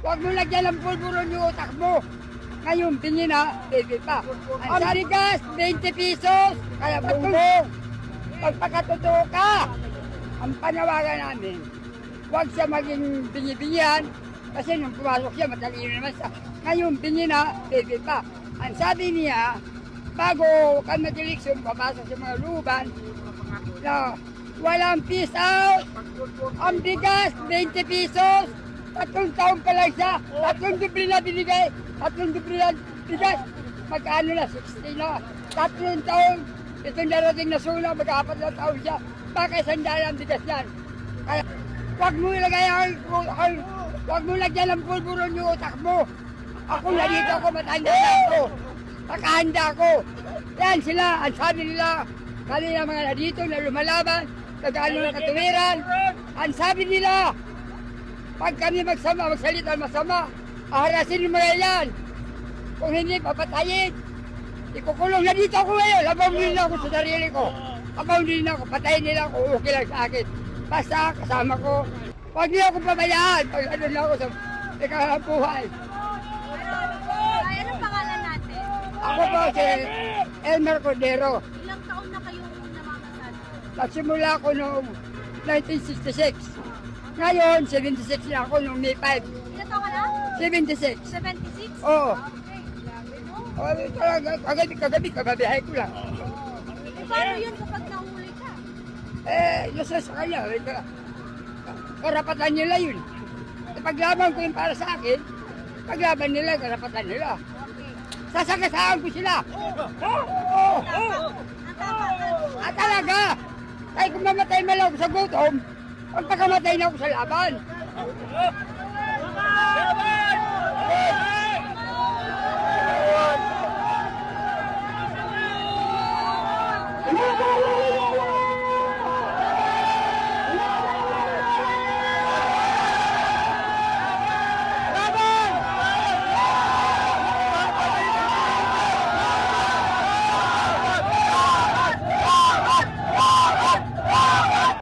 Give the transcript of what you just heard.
Huwag mo lagyan ng pulburon yung utak mo. Ngayon, tingin na, baby pa. Ang sarigas, 20 pesos. Kaya bumbong. Pagpakatotoo ka. Ang panawagan namin, huwag siya maging bingi-bingihan. Kasi nung pumasok siya, matalino naman siya. Ngayon, tingin na, baby pa. Ang sabi niya, bago ka mag-eleksyon, papasok sa mga luban, na walang peace out. Ang bigas, 20 pesos. 3 taon pa lang siya. 3 doble na binigay. 3 doble na bigas. Magkano na? 60 na. 3 taon. Itong darating na sula, mag-4 na taon siya. Baka 100 ang bigas yan. Kaya, huwag mo lagyan ng pulburon yung utak mo. Ako na dito ako, matanda na ako. Nakahanda ako. Yan sila, ang sabi nila, kanina mga na dito na lumalaban, nag-ano na katuwiran. Ang sabi nila, pag kami magsalita masama, aharasin yung mga yan. Kung hindi, papatayin. Ikukulong na dito ako ngayon. Labaw nila ako sa sarili ko. Labaw nila ako, patayin nila ako, okay lang sa akin. Basta kasama ko. Huwag niyo ako pabayaan. Pag ano na ako sa ikabuhay. Anong pangalan natin? Ako po si Elmer Cordero. Ilang taon na kayong namamasal? Nagsimula ako noong 1966. Ngayon, 76 na ako noong May 5. Ilang taon ka na? 76. 76? Oo. Grabe, no? Oh, talaga, kagabi, kababihay ko lang. Paano yun kapag nahuli ka? Nasa sa kanya. Karapatan nila yun. Paglaban ko yun para sa akin, paglaban nila, karapatan nila. Sasagasaan ko sila. Talaga. Kahit kung mamatay man ako sa gutom, pagpakamatay na ako sa laban.